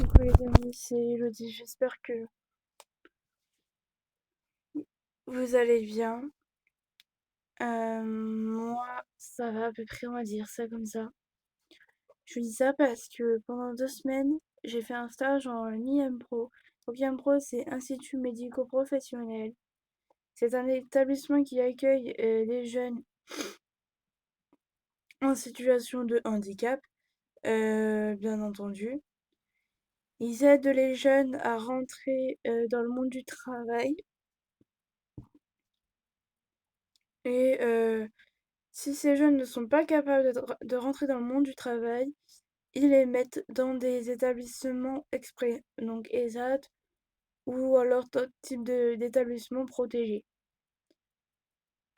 Coucou les amis, c'est Elodie, j'espère que vous allez bien. Moi, ça va à peu près, on va dire ça comme ça. Je vous dis ça parce que pendant 2 semaines, j'ai fait un stage en IMPRO. Donc IMPRO, c'est Institut médico-professionnel. C'est un établissement qui accueille les jeunes en situation de handicap, bien entendu. Ils aident les jeunes à rentrer dans le monde du travail et si ces jeunes ne sont pas capables de rentrer dans le monde du travail, ils les mettent dans des établissements exprès, donc ESAT, ou alors d'autres types d'établissements protégés.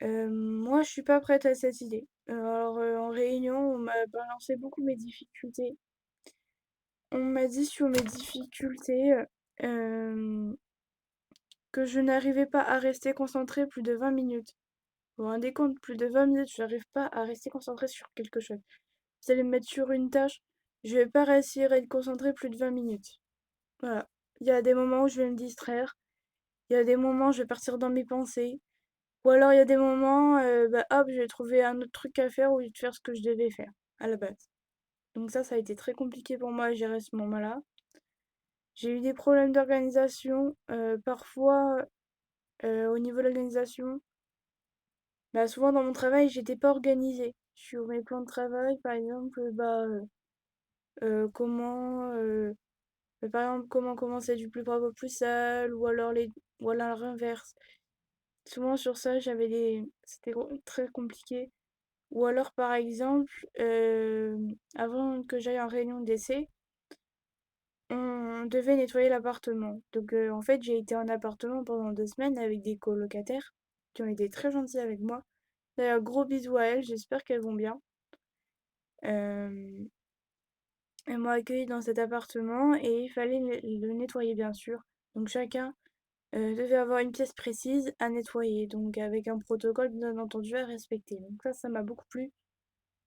Moi, je suis pas prête à cette idée. En réunion, on m'a balancé beaucoup mes difficultés. On m'a dit sur mes difficultés euh, que je n'arrivais pas à rester concentrée plus de 20 minutes. Vous vous rendez compte, plus de 20 minutes, je n'arrive pas à rester concentrée sur quelque chose. Vous allez me mettre sur une tâche, je vais pas réussir à être concentrée plus de 20 minutes. Voilà. Il y a des moments où je vais me distraire, il y a des moments où je vais partir dans mes pensées, ou alors il y a des moments, bah hop, je vais trouver un autre truc à faire au lieu de faire ce que je devais faire à la base. Donc ça a été très compliqué pour moi à gérer ce moment-là. J'ai eu des problèmes d'organisation, parfois au niveau de l'organisation. Bah, souvent dans mon travail, j'étais pas organisée. Sur mes plans de travail, par exemple, comment par exemple, comment commencer du plus propre au plus sale, ou alors l'inverse. Souvent sur ça, c'était très compliqué. Ou alors, par exemple, avant que j'aille en réunion d'essai, on devait nettoyer l'appartement. Donc, en fait, j'ai été en appartement pendant 2 semaines avec des colocataires qui ont été très gentils avec moi. D'ailleurs, gros bisous à elles, j'espère qu'elles vont bien. Euh, Elles m'ont accueilli dans cet appartement et il fallait le nettoyer, bien sûr. Donc, chacun devait avoir une pièce précise à nettoyer, donc avec un protocole bien entendu à respecter. Donc ça m'a beaucoup plu,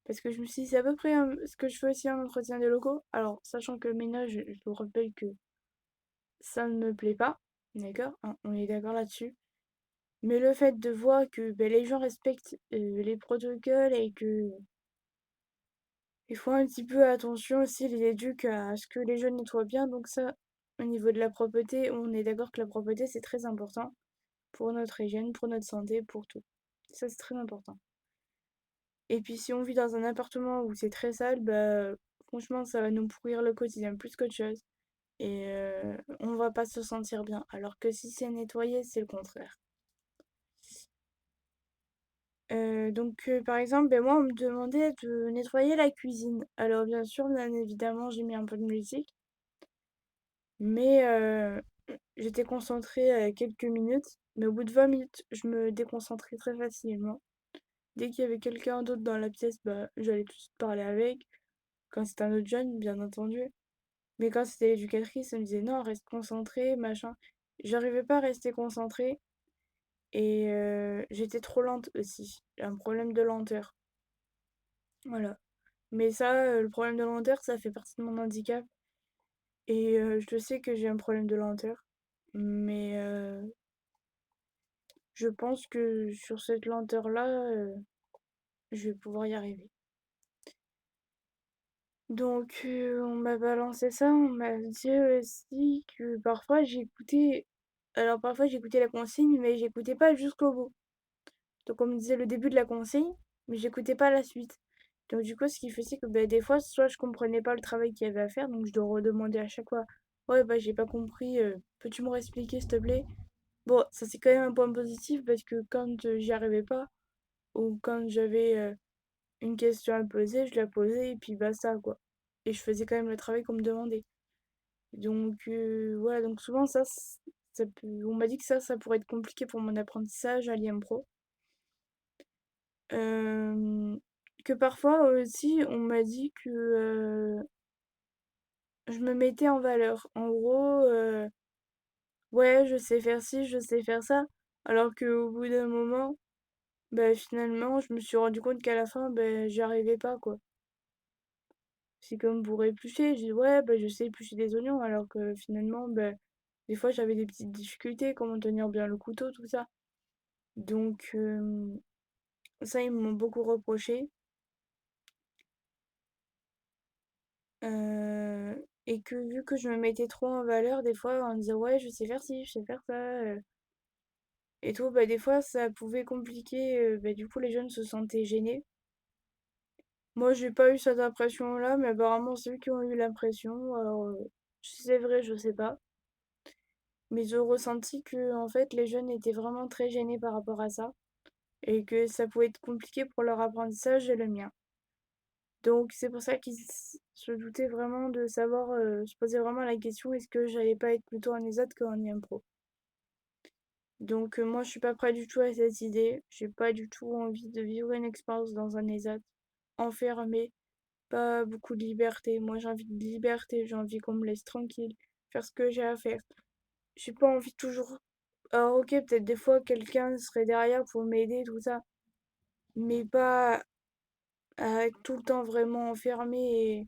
parce que je me suis dit, c'est à peu près ce que je fais aussi en entretien des locaux. Alors, sachant que le ménage, je vous rappelle que ça ne me plaît pas, d'accord? Hein, on est d'accord là-dessus. Mais le fait de voir que ben, les gens respectent les protocoles et que ils font un petit peu attention aussi, les éduquent à ce que les jeunes nettoient bien, donc ça, au niveau de la propreté, on est d'accord que la propreté, c'est très important pour notre hygiène, pour notre santé, pour tout. Ça, c'est très important. Et puis, si on vit dans un appartement où c'est très sale, bah, franchement, ça va nous pourrir le quotidien plus qu'autre chose. Et on va pas se sentir bien. Alors que si c'est nettoyé, c'est le contraire. Par exemple, ben, moi, on me demandait de nettoyer la cuisine. Alors, bien sûr, bien évidemment, j'ai mis un peu de musique. Mais j'étais concentrée quelques minutes. Mais au bout de 20 minutes, je me déconcentrais très facilement. Dès qu'il y avait quelqu'un d'autre dans la pièce, bah, j'allais tout de suite parler avec. Quand c'était un autre jeune, bien entendu. Mais quand c'était l'éducatrice, elle me disait non, reste concentré, machin. J'arrivais pas à rester concentrée et j'étais trop lente aussi. J'ai un problème de lenteur. Voilà. Mais ça, le problème de lenteur, ça fait partie de mon handicap. Et je sais que j'ai un problème de lenteur. Mais je pense que sur cette lenteur-là, je vais pouvoir y arriver. Donc, on m'a balancé ça, on m'a dit aussi que parfois j'écoutais. Alors, parfois j'écoutais la consigne, mais j'écoutais pas jusqu'au bout. Donc, on me disait le début de la consigne, mais j'écoutais pas la suite. Donc, du coup, ce qui fait, c'est que bah, des fois, soit je comprenais pas le travail qu'il y avait à faire, donc je dois redemander à chaque fois. Ouais, bah, j'ai pas compris, peux-tu me réexpliquer, s'il te plaît? Bon, ça, c'est quand même un point positif parce que quand j'y arrivais pas, ou quand j'avais une question à poser, je la posais et puis basta, quoi. Et je faisais quand même le travail qu'on me demandait. Donc, voilà, donc souvent, on m'a dit que ça pourrait être compliqué pour mon apprentissage à l'IM Pro. Euh, que parfois aussi, on m'a dit que je me mettais en valeur. En gros, ouais, je sais faire ci, je sais faire ça. Alors qu'au bout d'un moment, bah, finalement, je me suis rendu compte qu'à la fin, bah, j'y arrivais pas, quoi. c'est comme pour éplucher. Je dis: «Ouais, bah, je sais éplucher des oignons», alors que finalement, bah, des fois, j'avais des petites difficultés, comment tenir bien le couteau, tout ça. Donc ça, ils m'ont beaucoup reproché. Et que vu que je me mettais trop en valeur, des fois, on me disait: «Ouais, je sais faire ci, je sais faire ça», et tout, bah, des fois, ça pouvait compliquer, bah, du coup, les jeunes se sentaient gênés. Moi, j'ai pas eu cette impression-là, mais apparemment, c'est eux qui ont eu l'impression. Alors, si c'est vrai, je sais pas. Mais j'ai ressenti que, en fait, les jeunes étaient vraiment très gênés par rapport à ça et que ça pouvait être compliqué pour leur apprentissage et le mien. Donc, c'est pour ça qu'ils se doutaient vraiment de savoir, se posaient vraiment la question, est-ce que j'allais pas être plutôt en ESAT qu'en IMPRO. Donc, moi, je suis pas prête du tout à cette idée. J'ai pas du tout envie de vivre une expérience dans un ESAT enfermé, pas beaucoup de liberté. Moi, j'ai envie de liberté, j'ai envie qu'on me laisse tranquille, faire ce que j'ai à faire. J'ai pas envie toujours. Alors, ok, peut-être des fois quelqu'un serait derrière pour m'aider, tout ça, mais pas à être tout le temps vraiment enfermé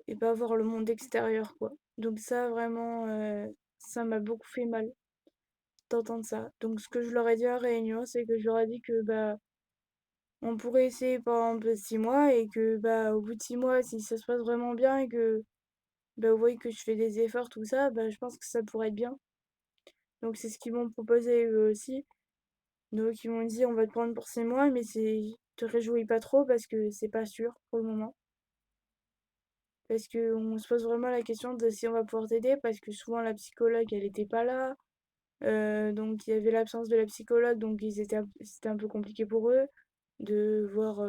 et pas voir le monde extérieur, quoi. Donc, ça, vraiment, ça m'a beaucoup fait mal d'entendre ça. Donc, ce que je leur ai dit en réunion, c'est que je leur ai dit que bah, on pourrait essayer pendant 6 mois et que bah, au bout de 6 mois, si ça se passe vraiment bien et que bah, vous voyez que je fais des efforts, tout ça, bah, je pense que ça pourrait être bien. Donc, c'est ce qu'ils m'ont proposé eux aussi. Donc ils m'ont dit on va te prendre pour 6 mois, mais c'est te réjouis pas trop parce que c'est pas sûr pour le moment. Parce que on se pose vraiment la question de si on va pouvoir t'aider, parce que souvent la psychologue elle était pas là. Donc il y avait l'absence de la psychologue, donc c'était un peu compliqué pour eux de voir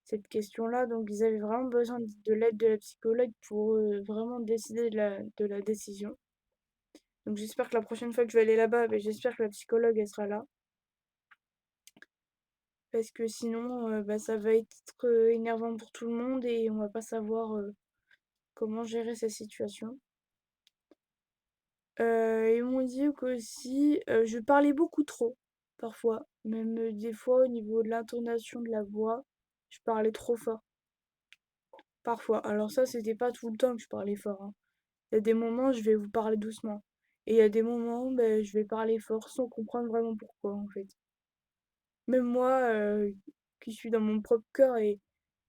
cette question-là. Donc ils avaient vraiment besoin de l'aide de la psychologue pour vraiment décider de la décision. Donc j'espère que la prochaine fois que je vais aller là-bas, ben, j'espère que la psychologue elle sera là. Parce que sinon, bah, ça va être énervant pour tout le monde et on va pas savoir comment gérer cette situation. Ils m'ont dit qu'aussi, je parlais beaucoup trop, parfois. Même des fois, au niveau de l'intonation de la voix, je parlais trop fort, parfois. Alors ça, c'était pas tout le temps que je parlais fort, hein. Il y a des moments, je vais vous parler doucement. Et il y a des moments, ben, je vais parler fort sans comprendre vraiment pourquoi, en fait. Même moi, qui suis dans mon propre cœur et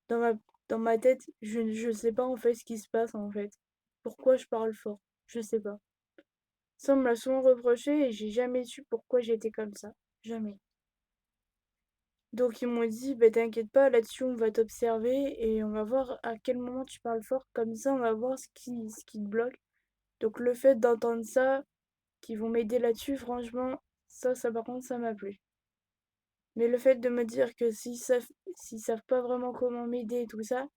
Dans ma, dans ma tête, je sais pas en fait ce qui se passe en fait. Pourquoi je parle fort? Je sais pas. Ça, on me l'a souvent reproché et j'ai jamais su pourquoi j'étais comme ça. Jamais. Donc ils m'ont dit, bah t'inquiète pas, là-dessus on va t'observer et on va voir à quel moment tu parles fort. Comme ça, on va voir ce qui te bloque. Donc le fait d'entendre ça, qu'ils vont m'aider là-dessus, franchement, ça par contre, ça m'a plu. Mais le fait de me dire que s'ils savent pas vraiment comment m'aider et tout ça,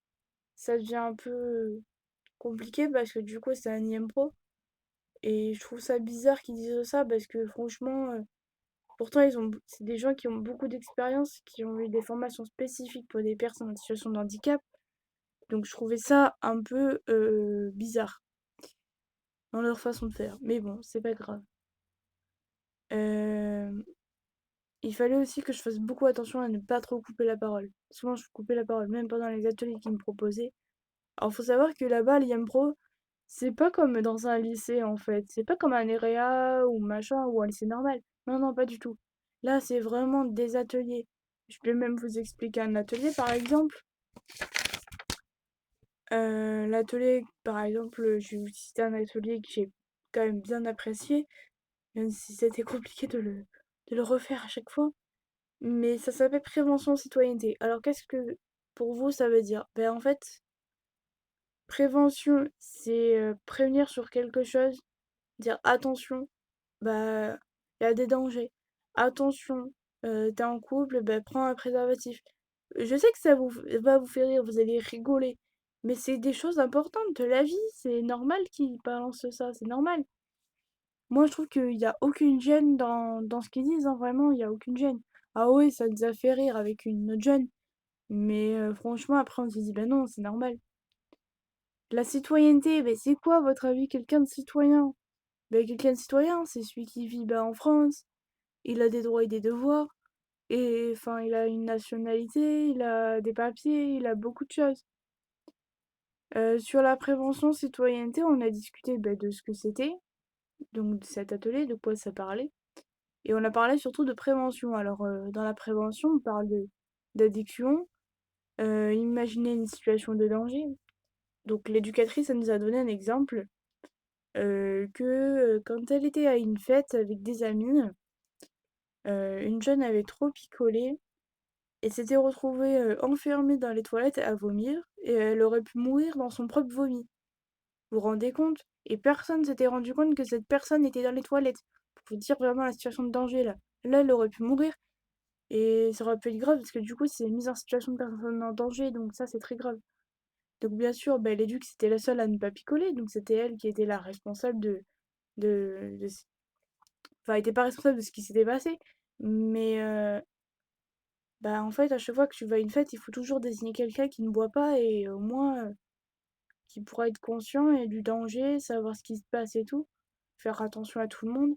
ça devient un peu compliqué parce que du coup c'est un IM Pro et je trouve ça bizarre qu'ils disent ça parce que franchement pourtant c'est des gens qui ont beaucoup d'expérience, qui ont eu des formations spécifiques pour des personnes en situation de handicap, donc je trouvais ça un peu bizarre dans leur façon de faire, mais bon, c'est pas grave. Euh, il fallait aussi que je fasse beaucoup attention à ne pas trop couper la parole. Souvent je coupais la parole même pendant les ateliers qu'ils me proposaient. Alors faut savoir que là-bas l'IM Pro, c'est pas comme dans un lycée en fait. C'est pas comme un EREA ou machin ou un lycée normal. Non, non, pas du tout. Là, c'est vraiment des ateliers. Je peux même vous expliquer un atelier par exemple. L'atelier, par exemple, je vais vous citer un atelier que j'ai quand même bien apprécié, même si c'était compliqué de le refaire à chaque fois. Mais ça s'appelle prévention citoyenneté. Alors qu'est-ce que pour vous ça veut dire? Ben en fait, prévention, c'est prévenir sur quelque chose, dire attention, bah, il y a des dangers. Attention, t'es en couple, bah, prends un préservatif. Je sais que ça va vous faire rire, vous allez rigoler, mais c'est des choses importantes de la vie, c'est normal qu'ils balancent ça, c'est normal. Moi, je trouve qu'il y a aucune gêne dans ce qu'ils disent, hein, vraiment, il y a aucune gêne. Ah oui, ça nous a fait rire avec une autre jeune, mais franchement, après, on se dit, ben non, c'est normal. La citoyenneté, ben c'est quoi, à votre avis, quelqu'un de citoyen? Ben, quelqu'un de citoyen, c'est celui qui vit en France, il a des droits et des devoirs, et enfin, il a une nationalité, il a des papiers, il a beaucoup de choses. Sur la prévention citoyenneté, on a discuté, bah, de ce que c'était, donc de cet atelier, de quoi ça parlait et on a parlé surtout de prévention. Alors, dans la prévention, on parle de d'addiction, imaginer une situation de danger. Donc l'éducatrice, elle nous a donné un exemple, quand elle était à une fête avec des amis, une jeune avait trop picolé et s'était retrouvée, enfermée dans les toilettes à vomir et elle aurait pu mourir dans son propre vomi. Vous vous rendez compte? Et personne s'était rendu compte que cette personne était dans les toilettes. Pour vous dire vraiment la situation de danger là. Là, elle aurait pu mourir et ça aurait pu être grave parce que du coup, c'est mise en situation de personne en danger, donc ça, c'est très grave. Donc bien sûr, bah, l'éduc, c'était la seule à ne pas picoler, donc c'était elle qui était la responsable de... Enfin, elle était pas responsable de ce qui s'était passé, mais bah en fait, à chaque fois que tu vas à une fête, il faut toujours désigner quelqu'un qui ne boit pas et au moins qui pourra être conscient et du danger, savoir ce qui se passe et tout, faire attention à tout le monde.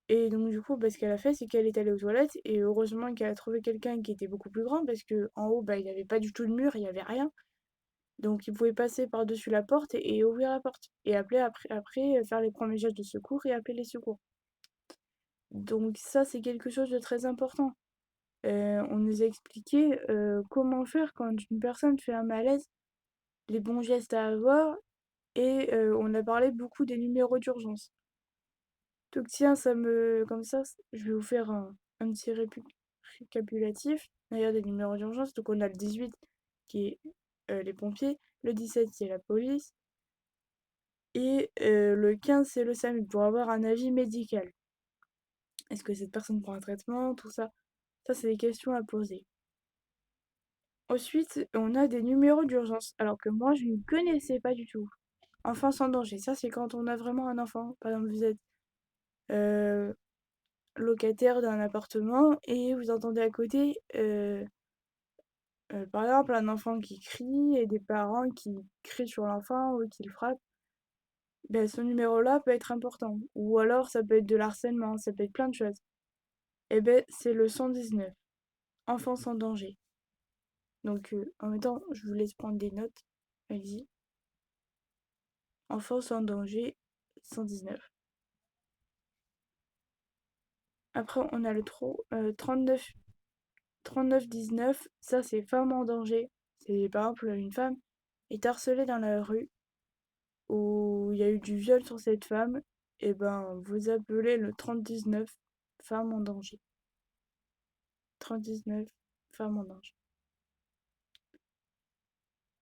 Et donc du coup, bah, ce qu'elle a fait, c'est qu'elle est allée aux toilettes et heureusement qu'elle a trouvé quelqu'un qui était beaucoup plus grand parce que en haut, bah, il n'y avait pas du tout de mur, il n'y avait rien. Donc il pouvait passer par-dessus la porte et ouvrir la porte et appeler après faire les premiers gestes de secours et appeler les secours. Donc ça, c'est quelque chose de très important. On nous a expliqué comment faire quand une personne fait un malaise, les bons gestes à avoir et on a parlé beaucoup des numéros d'urgence. Donc tiens, comme ça, je vais vous faire un petit récapitulatif. D'ailleurs, des numéros d'urgence. Donc on a le 18 qui est les pompiers, le 17 qui est la police, et le 15 c'est le SAMU pour avoir un avis médical. Est-ce que cette personne prend un traitement? Tout ça. Ça, c'est des questions à poser. Ensuite, on a des numéros d'urgence, alors que moi, je ne connaissais pas du tout. Enfant sans danger, ça, c'est quand on a vraiment un enfant. Par exemple, vous êtes euh, locataire d'un appartement et vous entendez à côté, par exemple, un enfant qui crie et des parents qui crient sur l'enfant ou qui le frappent. Ben, ce numéro-là peut être important. Ou alors, ça peut être de l'harcèlement, ça peut être plein de choses. Et ben, c'est le 119, enfant sans danger. Donc, en même temps, je vous laisse prendre des notes. Allez-y. Enfant sans danger, 119. Après, on a le 39 19. Ça, c'est femme en danger. C'est par exemple une femme est harcelée dans la rue où il y a eu du viol sur cette femme. Et ben, vous appelez le 30 19, femme en danger. 30 19, femme en danger.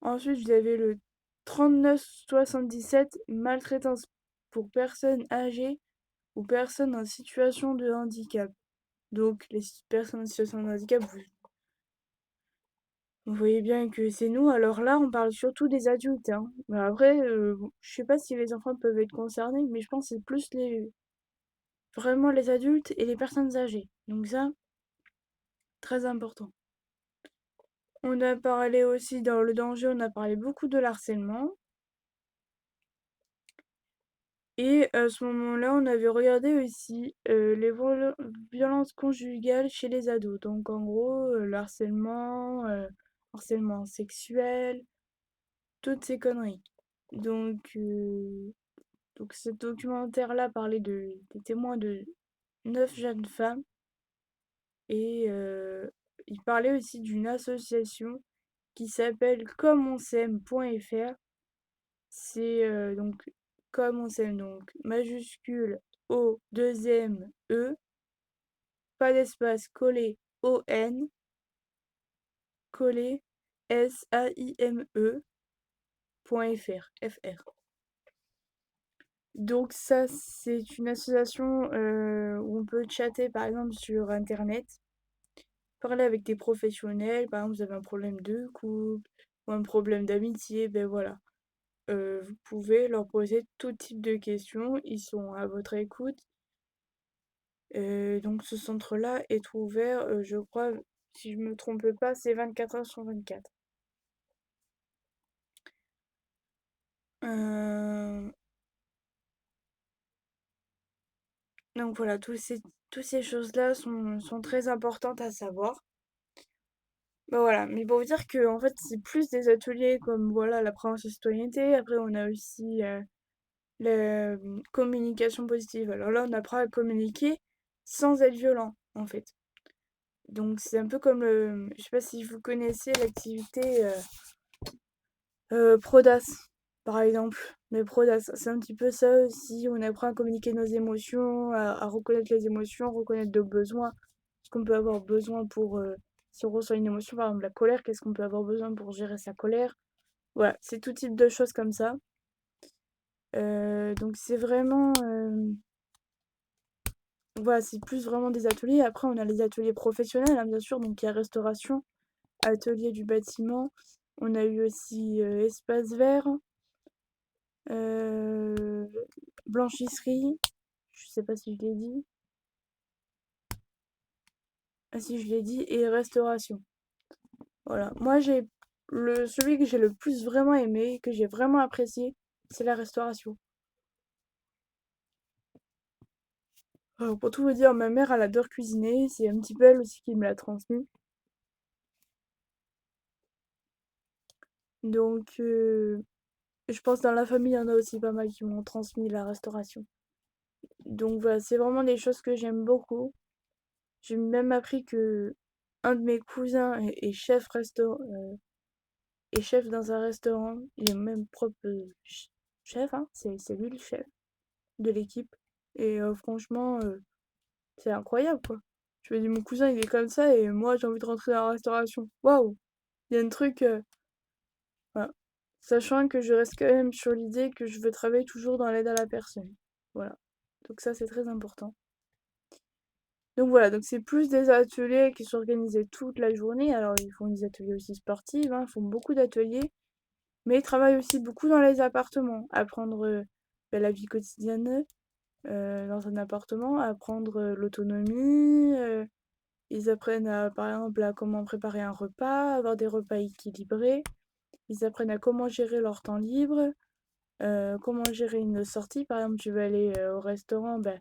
Ensuite, vous avez le 39 77, maltraitance pour personnes âgées ou personnes en situation de handicap. Donc, les personnes en situation de handicap, vous voyez bien que c'est nous. Alors là, on parle surtout des adultes, hein. Mais après, bon, je sais pas si les enfants peuvent être concernés, mais je pense que c'est plus vraiment les adultes et les personnes âgées. Donc ça, très important. On a parlé aussi dans le danger, on a parlé beaucoup de l'harcèlement. Et à ce moment-là, on avait regardé aussi les violences conjugales chez les ados. Donc en gros, le harcèlement sexuel, toutes ces conneries. Donc, donc ce documentaire-là parlait des témoins de 9 jeunes femmes et il parlait aussi d'une association qui s'appelle commonsaime.fr. C'est donc comme on s'aime, donc majuscule O deuxième E, pas d'espace, collé ON, collé SAIME.fr. Donc ça, c'est une association où on peut chatter par exemple sur Internet, parler avec des professionnels, par exemple vous avez un problème de couple ou un problème d'amitié, ben voilà. Vous pouvez leur poser tout type de questions, ils sont à votre écoute. Donc ce centre-là est ouvert, je crois, si je me trompe pas, c'est 24 heures sur 24. Euh, donc voilà, toutes ces choses-là sont très importantes à savoir. Bah, voilà, mais pour vous dire que en fait, c'est plus des ateliers comme, voilà, la prévention citoyenneté. Après, on a aussi, la, communication positive. Alors là, on apprend à communiquer sans être violent, en fait. Donc c'est un peu comme le je sais pas si vous connaissez l'activité, Prodas, par exemple. Mais Prodas, c'est un petit peu ça aussi, on apprend à communiquer nos émotions, à reconnaître les émotions, reconnaître nos besoins. Ce qu'on peut avoir besoin pour, si on ressent une émotion, par exemple la colère, qu'est-ce qu'on peut avoir besoin pour gérer sa colère? Voilà, c'est tout type de choses comme ça. Donc c'est vraiment, voilà, c'est plus vraiment des ateliers. Après, on a les ateliers professionnels, hein, bien sûr, donc il y a restauration, atelier du bâtiment. On a eu aussi, espace vert, heu, blanchisserie, je sais pas si je l'ai dit. Ah si, je l'ai dit, et restauration. Voilà. Moi, celui que j'ai le plus vraiment aimé, que j'ai vraiment apprécié, c'est la restauration. Alors, pour tout vous dire, ma mère, elle adore cuisiner, c'est un petit peu elle aussi qui me l'a transmis. Donc, je pense dans la famille, il y en a aussi pas mal qui m'ont transmis la restauration. Donc voilà, c'est vraiment des choses que j'aime beaucoup. J'ai même appris que un de mes cousins est chef dans un restaurant. Il est même propre chef, hein. C'est lui le chef de l'équipe. Et franchement, c'est incroyable, quoi. Je me dis, mon cousin, il est comme ça et moi, j'ai envie de rentrer dans la restauration. Waouh! Il y a un truc, voilà. Sachant que je reste quand même sur l'idée que je veux travailler toujours dans l'aide à la personne. Voilà. Donc ça, c'est très important. Donc voilà, donc c'est plus des ateliers qui sont organisés toute la journée. Alors ils font des ateliers aussi sportifs, hein, ils font beaucoup d'ateliers, mais ils travaillent aussi beaucoup dans les appartements, apprendre bah, la vie quotidienne dans un appartement, apprendre l'autonomie. Ils apprennent par exemple à comment préparer un repas, avoir des repas équilibrés. Ils apprennent à comment gérer leur temps libre, comment gérer une sortie. Par exemple, tu veux aller au restaurant, ben,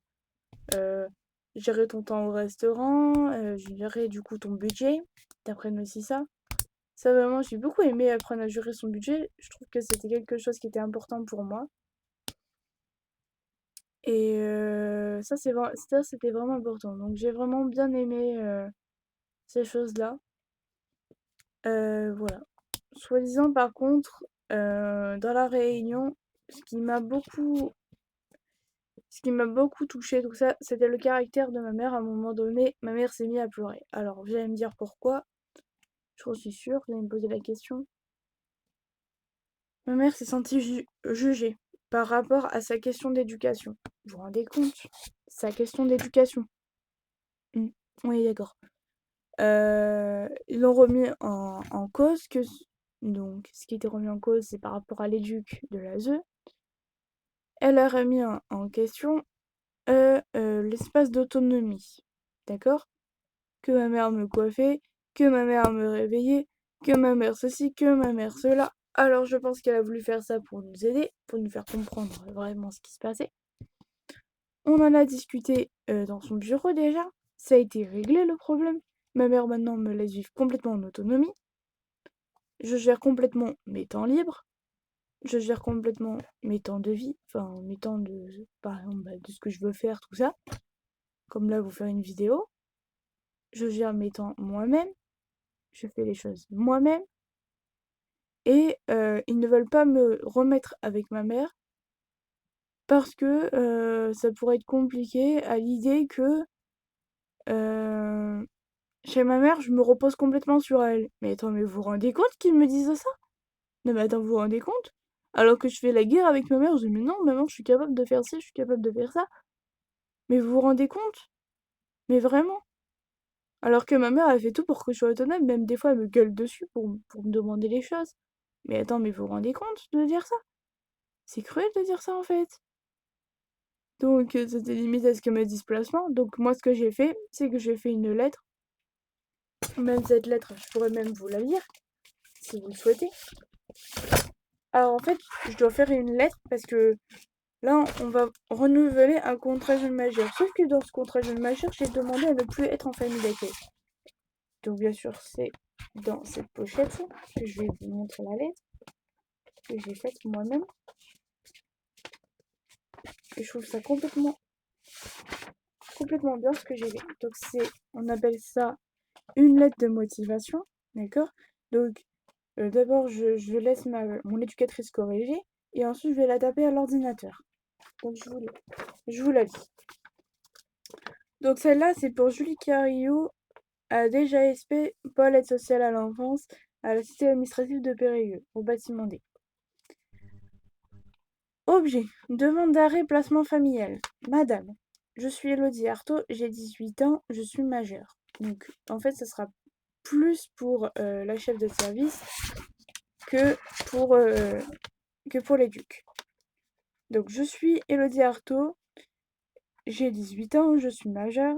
euh, gérer ton temps au restaurant, gérer du coup ton budget. T'apprennes aussi ça. Ça vraiment, j'ai beaucoup aimé apprendre à gérer son budget. Je trouve que c'était quelque chose qui était important pour moi. Et ça, c'était vraiment important. Donc j'ai vraiment bien aimé ces choses-là. Voilà. Soi-disant, par contre, dans la réunion, ce qui m'a beaucoup, ce qui m'a beaucoup touchée, tout ça, c'était le caractère de ma mère. À un moment donné, ma mère s'est mise à pleurer. Alors, vous allez me dire pourquoi. Je suis sûre, vous allez me poser la question. Ma mère s'est sentie jugée par rapport à sa question d'éducation. Vous vous rendez compte? Sa question d'éducation. Hmm. Oui, d'accord. Ils l'ont remis en cause donc ce qui était remis en cause, c'est par rapport à l'éduc de l'ASE. Elle a remis en question l'espace d'autonomie. D'accord? Que ma mère me coiffait, que ma mère me réveillait, que ma mère ceci, que ma mère cela. Alors je pense qu'elle a voulu faire ça pour nous aider, pour nous faire comprendre vraiment ce qui se passait. On en a discuté dans son bureau déjà. Ça a été réglé le problème. Ma mère maintenant me laisse vivre complètement en autonomie. Je gère complètement mes temps libres. Je gère complètement mes temps de vie. Enfin, mes temps de, par exemple, bah, de ce que je veux faire, tout ça. Comme là, vous faire une vidéo. Je gère mes temps moi-même. Je fais les choses moi-même. Et ils ne veulent pas me remettre avec ma mère parce que ça pourrait être compliqué à l'idée que chez ma mère, je me repose complètement sur elle. Mais attends, mais vous vous rendez compte qu'ils me disent ça? Non mais attends, vous vous rendez compte? Alors que je fais la guerre avec ma mère, je dis mais non, maman, je suis capable de faire ci, je suis capable de faire ça. Mais vous vous rendez compte? Mais vraiment? Alors que ma mère, elle fait tout pour que je sois autonome, même des fois, elle me gueule dessus pour me demander les choses. Mais attends, mais vous vous rendez compte de dire ça? C'est cruel de dire ça en fait. Donc c'était limite à ce que me dise placement. Donc moi, ce que j'ai fait, c'est que j'ai fait une lettre. Même cette lettre, je pourrais même vous la lire, si vous le souhaitez. Alors en fait, je dois faire une lettre parce que là, on va renouveler un contrat jeune majeur. Sauf que dans ce contrat jeune majeur, j'ai demandé à ne plus être en famille d'accueil. Donc bien sûr, c'est dans cette pochette, que je vais vous montrer la lettre, que j'ai faite moi-même. Et je trouve ça complètement bien ce que j'ai fait. Donc on appelle ça une lettre de motivation, d'accord? Donc d'abord je laisse mon éducatrice corriger et ensuite je vais la taper à l'ordinateur. Donc je vous la lis. Donc celle-là c'est pour Julie Carillou, à DGASP, Pôle aide sociale à l'enfance, à la cité administrative de Périgueux, au bâtiment D. Objet. Demande d'arrêt placement familial. Madame, je suis Elodie Artaud, j'ai 18 ans, je suis majeure. Donc en fait, ça sera plus pour la chef de service que pour, euh, que pour l'éduc. Donc je suis Elodie Artaud, j'ai 18 ans, je suis majeure.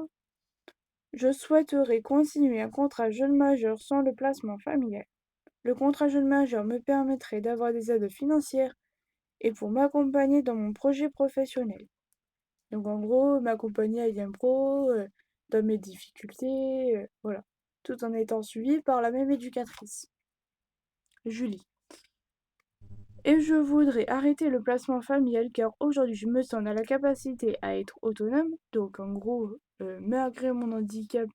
Je souhaiterais continuer un contrat jeune majeur sans le placement familial. Le contrat jeune majeur me permettrait d'avoir des aides financières et pour m'accompagner dans mon projet professionnel. Donc en gros, m'accompagner à Pro, dans mes difficultés, voilà. Tout en étant suivi par la même éducatrice, Julie. Et je voudrais arrêter le placement familial car aujourd'hui je me sens dans la capacité à être autonome. Donc en gros, malgré mon handicap,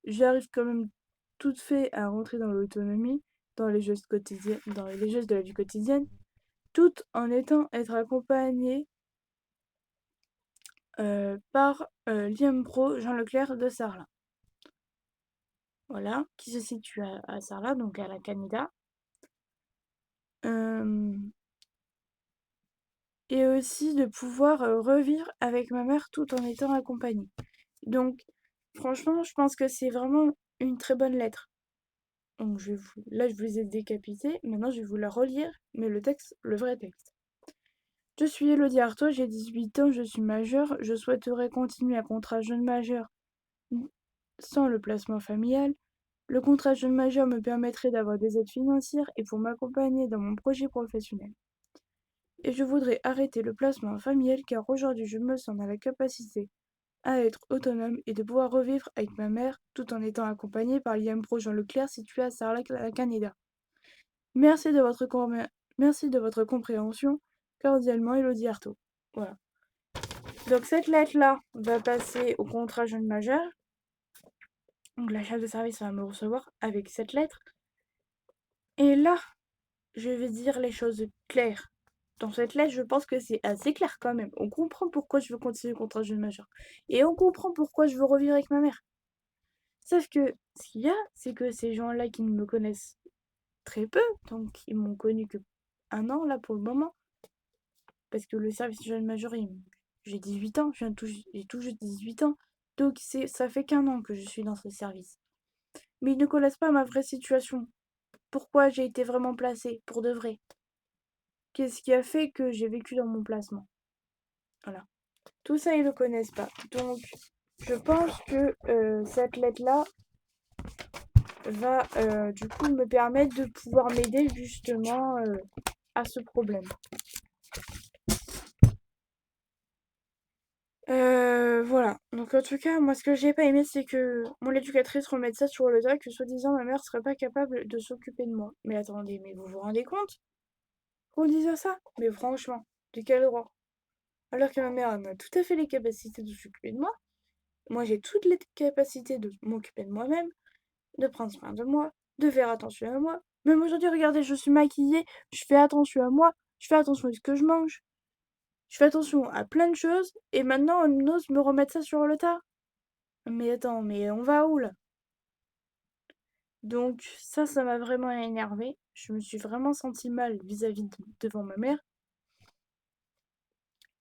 j'arrive quand même toute fait à rentrer dans l'autonomie, dans les gestes quotidiens, dans les gestes de la vie quotidienne, tout en être accompagnée par l'IM-Pro Jean Leclerc de Sarlat. Voilà, qui se situe à Sarlat, donc à la Canida. Et aussi de pouvoir revivre avec ma mère tout en étant accompagnée. Donc, franchement, je pense que c'est vraiment une très bonne lettre. Donc, là, je vous les ai décapités. Maintenant, je vais vous la relire, mais le vrai texte. Je suis Elodie Artaud, j'ai 18 ans, je suis majeure. Je souhaiterais continuer un contrat jeune majeur sans le placement familial. Le contrat jeune majeur me permettrait d'avoir des aides financières et pour m'accompagner dans mon projet professionnel. Et je voudrais arrêter le placement familial car aujourd'hui je me sens dans la capacité à être autonome et de pouvoir revivre avec ma mère tout en étant accompagnée par l'IM-Pro Jean Leclerc situé à Sarlat-la-Canéda. Merci de votre compréhension. Cordialement, Elodie Artaud. Voilà. Donc cette lettre-là va passer au contrat jeune majeur. Donc la chef de service va me recevoir avec cette lettre. Et là, je vais dire les choses claires. Dans cette lettre, je pense que c'est assez clair quand même. On comprend pourquoi je veux continuer le contrat jeune majeur. Et on comprend pourquoi je veux revivre avec ma mère. Sauf que ce qu'il y a, c'est que ces gens-là qui ne me connaissent très peu, donc ils m'ont connu que un an là pour le moment, parce que le service jeune majeur, j'ai 18 ans, j'ai tout juste 18 ans, donc ça fait qu'un an que je suis dans ce service. Mais ils ne connaissent pas ma vraie situation. Pourquoi j'ai été vraiment placée, pour de vrai. Qu'est-ce qui a fait que j'ai vécu dans mon placement. Voilà. Tout ça, ils ne le connaissent pas. Donc, je pense que cette lettre-là va du coup me permettre de pouvoir m'aider justement à ce problème. Voilà. Donc en tout cas, moi ce que j'ai pas aimé, c'est que mon éducatrice remette ça sur le doigt, que soi-disant ma mère serait pas capable de s'occuper de moi. Mais attendez, mais vous vous rendez compte? Qu'on dise ça? Mais franchement, de quel droit? Alors que ma mère elle a tout à fait les capacités de s'occuper de moi. Moi j'ai toutes les capacités de m'occuper de moi-même, de prendre soin de moi, de faire attention à moi. Même aujourd'hui, regardez, je suis maquillée, je fais attention à moi, je fais attention à ce que je mange, je fais attention à plein de choses, et maintenant on ose me remettre ça sur le tas. Mais attends, mais on va où là? Donc ça m'a vraiment énervée. Je me suis vraiment sentie mal devant ma mère.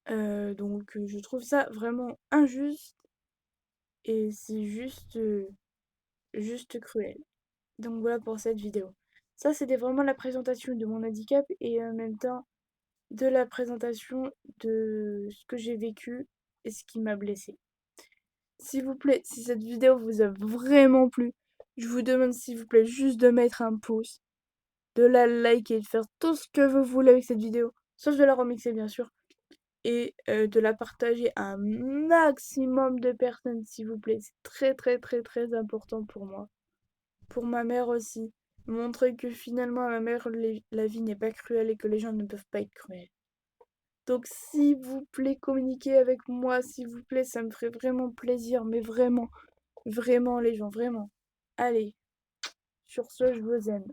Donc je trouve ça vraiment injuste et c'est juste cruel. Donc voilà pour cette vidéo. Ça, c'était vraiment la présentation de mon handicap et en même temps de la présentation de ce que j'ai vécu et ce qui m'a blessée. S'il vous plaît, si cette vidéo vous a vraiment plu, je vous demande s'il vous plaît juste de mettre un pouce, de la liker, de faire tout ce que vous voulez avec cette vidéo, sauf de la remixer bien sûr, et de la partager à un maximum de personnes s'il vous plaît. C'est très très très très important pour moi. pour ma mère aussi. Montrer que finalement, à ma mère, la vie n'est pas cruelle et que les gens ne peuvent pas être cruels. Donc, s'il vous plaît, communiquez avec moi, s'il vous plaît, ça me ferait vraiment plaisir, mais vraiment, vraiment, les gens, vraiment. Allez, sur ce, je vous aime.